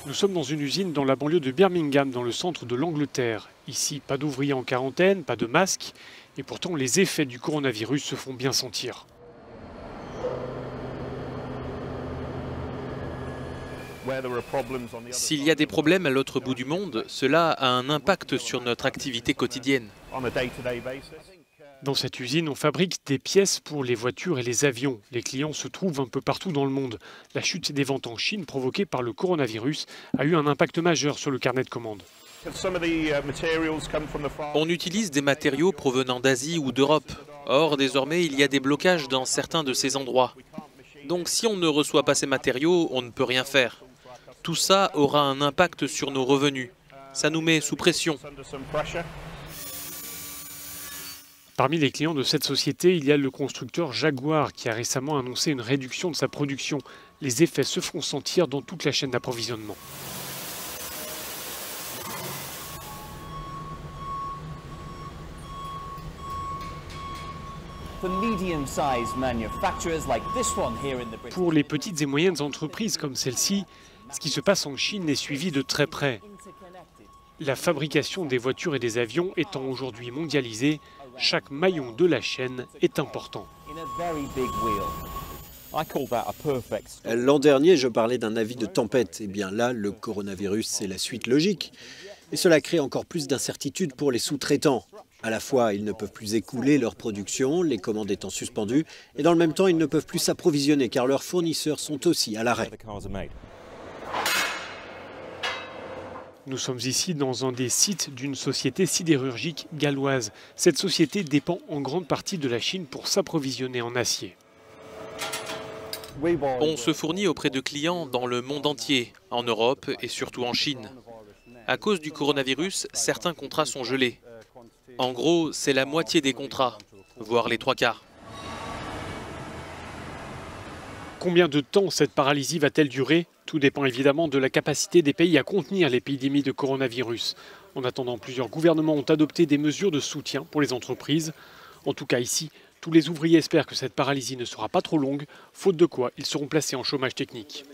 Nous sommes dans une usine dans la banlieue de Birmingham, dans le centre de l'Angleterre. Ici, pas d'ouvriers en quarantaine, pas de masques, et pourtant les effets du coronavirus se font bien sentir. S'il y a des problèmes à l'autre bout du monde, cela a un impact sur notre activité quotidienne. Dans cette usine, on fabrique des pièces pour les voitures et les avions. Les clients se trouvent un peu partout dans le monde. La chute des ventes en Chine provoquée par le coronavirus a eu un impact majeur sur le carnet de commandes. On utilise des matériaux provenant d'Asie ou d'Europe. Or, désormais, il y a des blocages dans certains de ces endroits. Donc si on ne reçoit pas ces matériaux, on ne peut rien faire. Tout ça aura un impact sur nos revenus. Ça nous met sous pression. Parmi les clients de cette société, il y a le constructeur Jaguar qui a récemment annoncé une réduction de sa production. Les effets se font sentir dans toute la chaîne d'approvisionnement. Pour les petites et moyennes entreprises comme celle-ci, ce qui se passe en Chine est suivi de très près. La fabrication des voitures et des avions étant aujourd'hui mondialisée, chaque maillon de la chaîne est important. L'an dernier, je parlais d'un avis de tempête. Eh bien là, le coronavirus, c'est la suite logique. Et cela crée encore plus d'incertitudes pour les sous-traitants. À la fois, ils ne peuvent plus écouler leur production, les commandes étant suspendues, et dans le même temps, ils ne peuvent plus s'approvisionner car leurs fournisseurs sont aussi à l'arrêt. Nous sommes ici dans un des sites d'une société sidérurgique galloise. Cette société dépend en grande partie de la Chine pour s'approvisionner en acier. On se fournit auprès de clients dans le monde entier, en Europe et surtout en Chine. À cause du coronavirus, certains contrats sont gelés. En gros, c'est la moitié des contrats, voire les 3/4. Combien de temps cette paralysie va-t-elle durer? Tout dépend évidemment de la capacité des pays à contenir l'épidémie de coronavirus. En attendant, plusieurs gouvernements ont adopté des mesures de soutien pour les entreprises. En tout cas ici, tous les ouvriers espèrent que cette paralysie ne sera pas trop longue, faute de quoi ils seront placés en chômage technique.